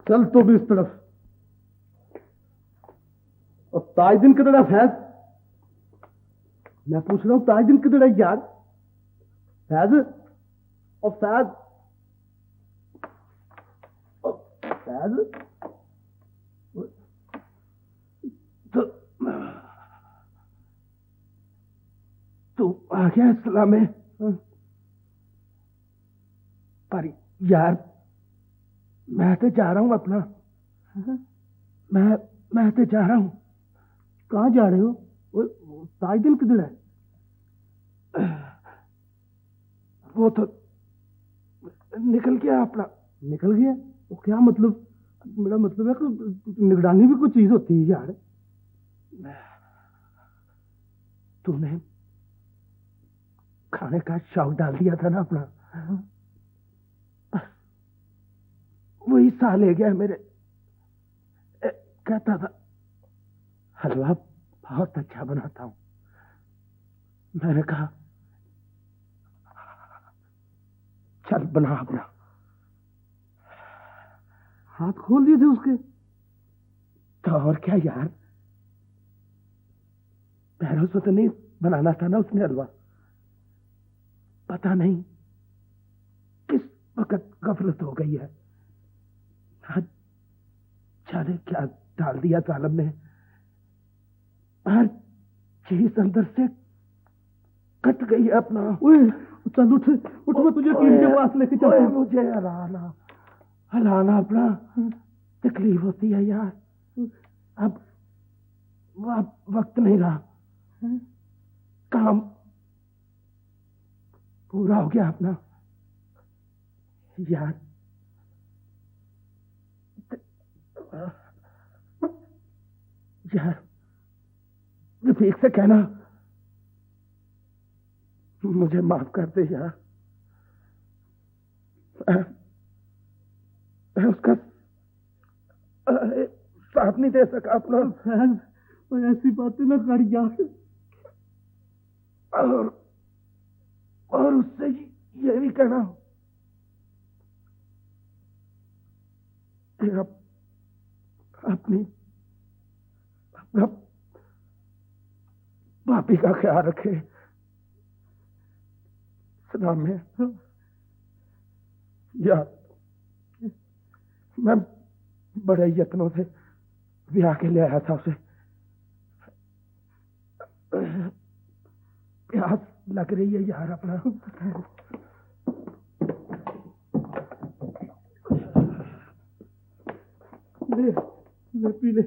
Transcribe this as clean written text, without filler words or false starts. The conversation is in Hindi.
चल तो भी इस तरफ। और ताजदीन किधर है फैज? मैं पूछ रहा हूं ताजदीन किधर है यार? फैज और फैज फैज तू आ गया इस्लाम में? पर यार मैं तो जा रहा हूं अपना। मैं तो जा रहा हूं। कहां जा रहे हो? ताजदीन किधर है? वो तो निकल गया अपना। निकल गया? वो क्या मतलब? मेरा मतलब है कि निगरानी भी कोई चीज होती है यार। तूने खाने का शौक डाल दिया था ना अपना, वही सा ले गया मेरे। कहता था हलवा बहुत अच्छा बनाता हूं। मैंने कहा चल बना अपना। हाथ खोल दिए थे उसके। तो और क्या यार, पैरों से तो नहीं बनाना था ना उसने हलवा। पता नहीं किस वक्त गफलत हो गई है। जाने क्या डाल दिया जालम ने। हर चीज अंदर से कट गई है अपना। चल उठ उठ, मैं तुझे टीम के पास लेके चलता हूं। मुझे हलाना हलाना अपना तकलीफ होती है यार। अब वक्त नहीं रहा। काम पूरा हो गया अपना यार। यार रफीक से कहना मुझे माफ कर दे यार। मैं उसका साथ नहीं दे सका अपना। ऐसी बातें ना कर यार। और उससे ये भी कहना कि अपनी अपना भाभी का ख्याल रखे। सलाम में यार, मैं बड़े यत्नों से ब्याह के ले आया था उसे। प्यास लग रही है यार अपना। ले ले पी ले।